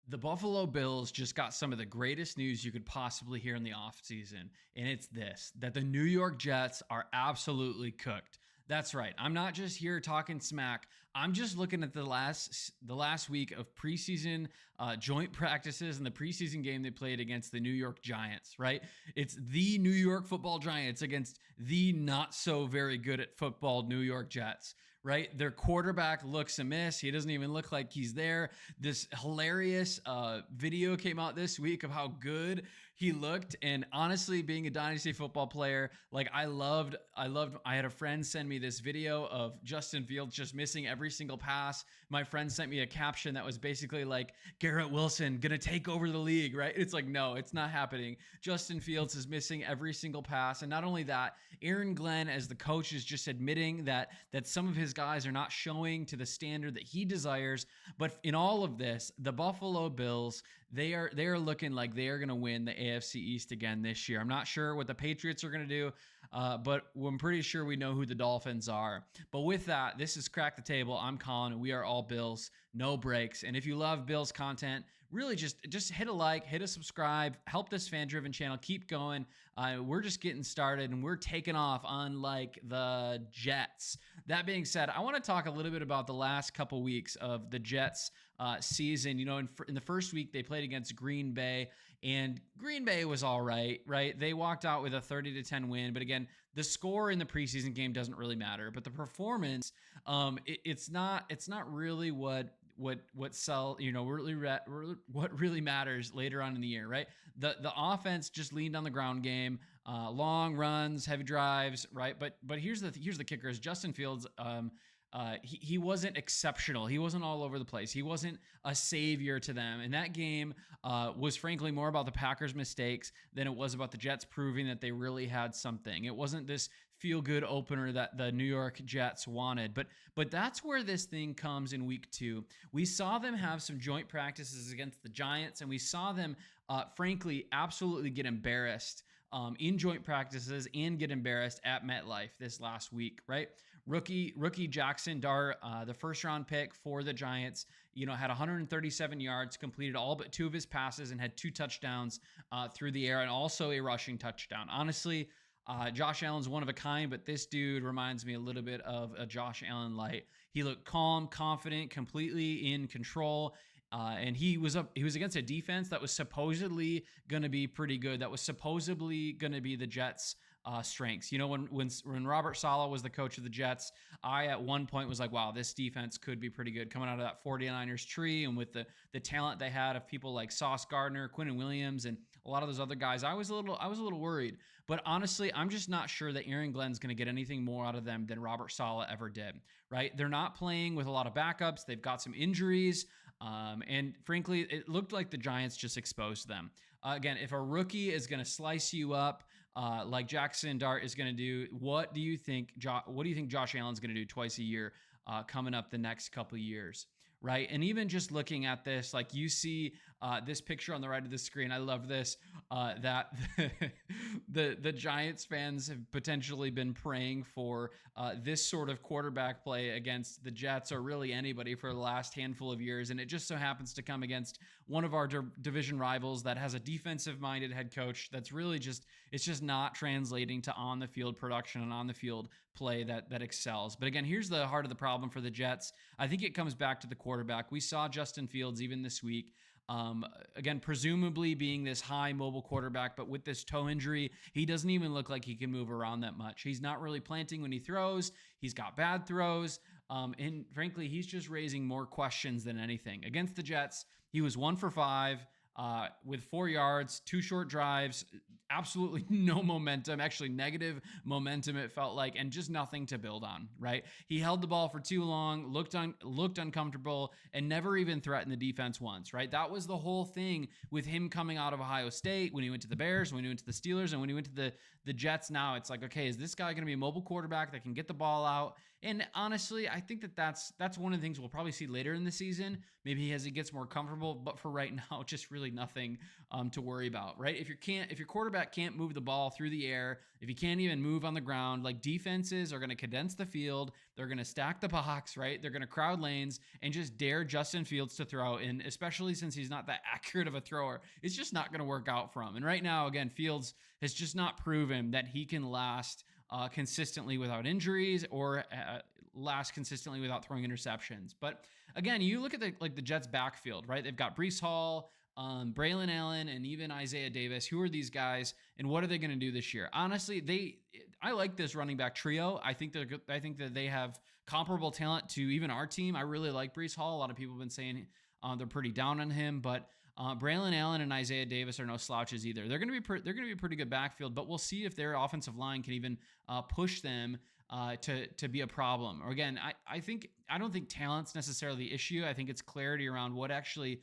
The Buffalo Bills just got some of the greatest news you could possibly hear in the offseason, and it's this, that the New York Jets are absolutely cooked. That's right. I'm not just here talking smack. I'm just looking at the last week of preseason joint practices and the preseason game they played against the New York Giants, right? It's the New York Football Giants against the not so very good at football New York Jets, right? Their quarterback looks amiss. He doesn't even look like he's there. This hilarious video came out this week of how good he looked. And honestly, being a dynasty football player, like I had a friend send me this video of Justin Fields just missing every single pass. My friend sent me a caption that was basically like, Garrett Wilson gonna take over the league, right? It's like, no, it's not happening. Justin Fields is missing every single pass. And not only that, Aaron Glenn, as the coach, is just admitting that some of his guys are not showing to the standard that he desires. But in all of this, the Buffalo Bills, they are looking like they are going to win the AFC East again this year. I'm not sure what the Patriots are going to do, but I'm pretty sure we know who the Dolphins are. But with that, this is Crack the Table. I'm Colin, and we are all Bills, no breaks. And if you love Bills content, really just hit a like, hit a subscribe, help this fan-driven channel keep going. We're just getting started, and we're taking off unlike the Jets. That being said, I want to talk a little bit about the last couple weeks of the Jets season. You know, in the first week, they played against Green Bay, and Green Bay was all right? They walked out with a 30-10 win, but again, the score in the preseason game doesn't really matter, but the performance, it's not really what really matters later on in the year, right? The offense just leaned on the ground game, long runs, heavy drives, right? But here's the kicker: is Justin Fields. He wasn't exceptional. He wasn't all over the place. He wasn't a savior to them. And that game was frankly more about the Packers' mistakes than it was about the Jets proving that they really had something. It wasn't this feel-good opener that the New York Jets wanted. But that's where this thing comes in week 2. We saw them have some joint practices against the Giants, and we saw them, frankly, absolutely get embarrassed in joint practices and get embarrassed at MetLife this last week, right? Rookie Jackson Dart, the first round pick for the Giants, had 137 yards, completed all but 2 of his passes, and had 2 touchdowns through the air, and also a rushing touchdown. Honestly, Josh Allen's one of a kind, but this dude reminds me a little bit of a Josh Allen light. He looked calm, confident, completely in control, and he was against a defense that was supposedly going to be pretty good. That was supposedly going to be the Jets' strengths. When Robert Saleh was the coach of the Jets, I at one point was like, wow, this defense could be pretty good coming out of that 49ers tree, and with the talent they had of people like Sauce Gardner, Quinnen Williams, and a lot of those other guys, I was a little worried. But honestly, I'm just not sure that Aaron Glenn's going to get anything more out of them than Robert Saleh ever did, right? They're not playing with a lot of backups. They've got some injuries. And frankly, it looked like the Giants just exposed them. Again, if a rookie is going to slice you up like Jackson Dart is going to do, what do you think Josh Allen's going to do twice a year coming up the next couple of years? Right. And even just looking at this, like you see this picture on the right of the screen, I love this, that the Giants fans have potentially been praying for this sort of quarterback play against the Jets or really anybody for the last handful of years. And it just so happens to come against one of our division rivals that has a defensive minded head coach that's really it's just not translating to on the field production and on the field play that excels. But again, here's the heart of the problem for the Jets. I think it comes back to the quarterback. We saw Justin Fields even this week, again, presumably being this high mobile quarterback, but with this toe injury, he doesn't even look like he can move around that much. He's not really planting when he throws. He's got bad throws. And frankly, he's just raising more questions than anything. Against the Jets, he was 1 for 5. With 4 yards, 2 short drives, absolutely no momentum, actually negative momentum it felt like, and just nothing to build on, right? He held the ball for too long, looked uncomfortable, and never even threatened the defense once, right? That was the whole thing with him coming out of Ohio State, when he went to the Bears, when he went to the Steelers, and when he went to the Jets. Now it's like, okay, is this guy going to be a mobile quarterback that can get the ball out? And honestly, I think that's one of the things we'll probably see later in the season, maybe as he gets more comfortable, but for right now, just really nothing to worry about, right? If your quarterback quarterback can't move the ball through the air, if he can't even move on the ground, like defenses are going to condense the field. They're going to stack the box, right? They're going to crowd lanes and just dare Justin Fields to throw. And especially since he's not that accurate of a thrower, it's just not going to work out for him. And right now, again, Fields has just not proven that he can last consistently without injuries or last consistently without throwing interceptions. But again, you look at the Jets backfield, right? They've got Breece Hall, Braylon Allen, and even Isaiah Davis. Who are these guys, and what are they going to do this year? Honestly, I like this running back trio. I think that they have comparable talent to even our team. I really like Breece Hall. A lot of people have been saying they're pretty down on him, but Braylon Allen and Isaiah Davis are no slouches either. They're going to be a pretty good backfield, but we'll see if their offensive line can even push them to be a problem. Or again, I don't think talent's necessarily the issue. I think it's clarity around what actually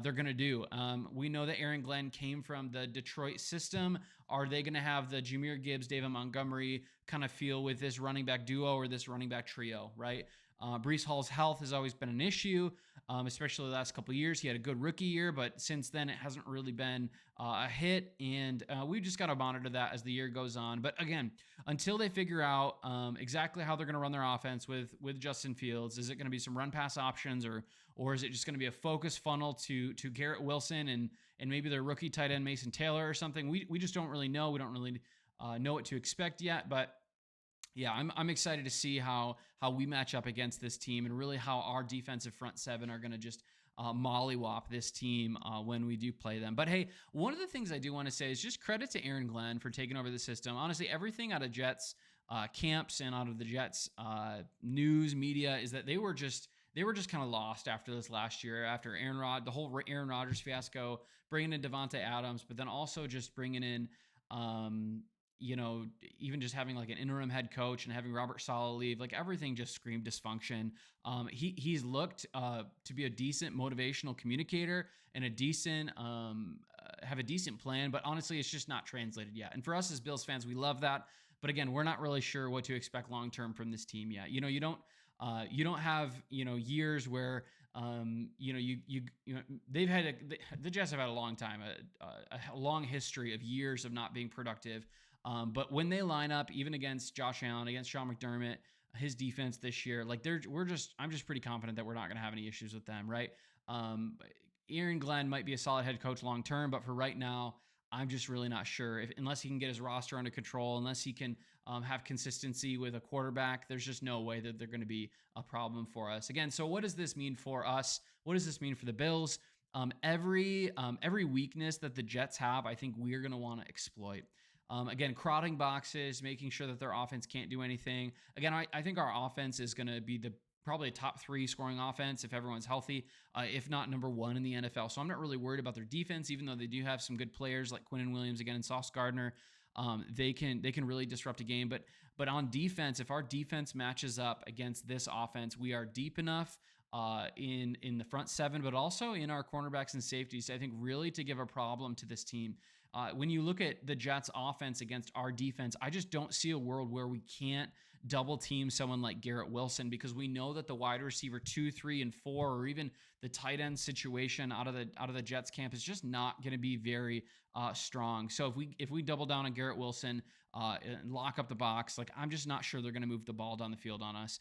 they're going to do. We know that Aaron Glenn came from the Detroit system. Are they going to have the Jahmyr Gibbs, David Montgomery kind of feel with this running back duo or this running back trio, right? Breece Hall's health has always been an issue, especially the last couple of years. He had a good rookie year, but since then it hasn't really been a hit, and we just got to monitor that as the year goes on. But again, until they figure out exactly how they're going to run their offense with Justin Fields, is it going to be some run-pass options, or is it just going to be a focus funnel to Garrett Wilson and maybe their rookie tight end Mason Taylor or something? We just don't really know. We don't really know what to expect yet, but yeah, I'm excited to see how we match up against this team and really how our defensive front seven are going to just mollywop this team when we do play them. But hey, one of the things I do want to say is just credit to Aaron Glenn for taking over the system. Honestly, everything out of Jets camps and out of the Jets news media is that they were just kind of lost after this last year, after the whole Aaron Rodgers fiasco, bringing in Devontae Adams, but then also just bringing in even just having like an interim head coach and having Robert Saleh leave, like everything just screamed dysfunction. He's looked to be a decent motivational communicator and have a decent plan, but honestly, it's just not translated yet. And for us as Bills fans, we love that. But again, we're not really sure what to expect long-term from this team yet. You don't have, years where, they've had the Jets have had a long time, a long history of years of not being productive. But when they line up, even against Josh Allen, against Sean McDermott, his defense this year, like I'm just pretty confident that we're not going to have any issues with them, right? Aaron Glenn might be a solid head coach long term, but for right now, I'm just really not sure unless he can get his roster under control, unless he can have consistency with a quarterback. There's just no way that they're going to be a problem for us. Again, so what does this mean for us? What does this mean for the Bills? Every weakness that the Jets have, I think we're going to want to exploit. Again, crowding boxes, making sure that their offense can't do anything. Again, I think our offense is going to be probably a top 3 scoring offense if everyone's healthy, if not number 1 in the NFL. So I'm not really worried about their defense, even though they do have some good players like Quinnen Williams again and Sauce Gardner. They can really disrupt a game. But on defense, if our defense matches up against this offense, we are deep enough in the front seven, but also in our cornerbacks and safeties, I think really to give a problem to this team. When you look at the Jets offense against our defense, I just don't see a world where we can't double team someone like Garrett Wilson, because we know that the wide receiver 2, 3, and 4, or even the tight end situation out of the Jets camp is just not going to be very strong. So if we double down on Garrett Wilson and lock up the box, like I'm just not sure they're going to move the ball down the field on us.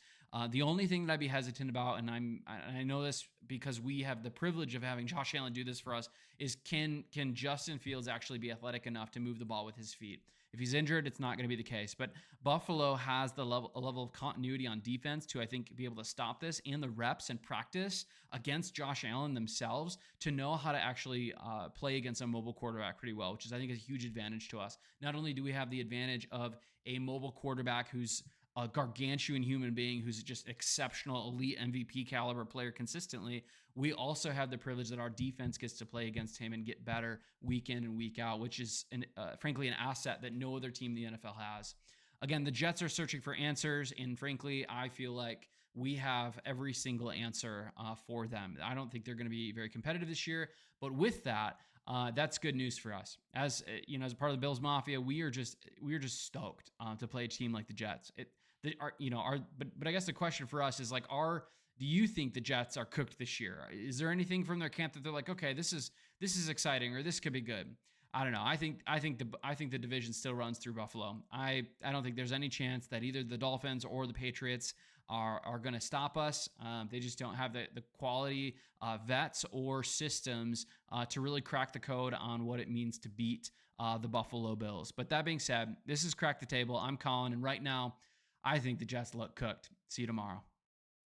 The only thing that I'd be hesitant about, and I know this because we have the privilege of having Josh Allen do this for us, is can Justin Fields actually be athletic enough to move the ball with his feet? If he's injured, it's not going to be the case. But Buffalo has a level of continuity on defense to, I think, be able to stop this, and the reps and practice against Josh Allen themselves to know how to actually play against a mobile quarterback pretty well, which is, I think, a huge advantage to us. Not only do we have the advantage of a mobile quarterback who's a gargantuan human being who's just exceptional, elite MVP caliber player consistently, we also have the privilege that our defense gets to play against him and get better week in and week out, which is frankly an asset that no other team in the NFL has. Again, the Jets are searching for answers, and frankly, I feel like we have every single answer for them. I don't think they're going to be very competitive this year, but with that, that's good news for us. As as a part of the Bills Mafia, we are just stoked to play a team like the Jets. But I guess the question for us is like, do you think the Jets are cooked this year? Is there anything from their camp that they're like, okay, this is exciting, or this could be good? I don't know. I think the division still runs through Buffalo. I don't think there's any chance that either the Dolphins or the Patriots are going to stop us. They just don't have the quality vets or systems to really crack the code on what it means to beat the Buffalo Bills. But that being said, this is Crack the Table. I'm Colin, and right now, I think the Jets look cooked. See you tomorrow.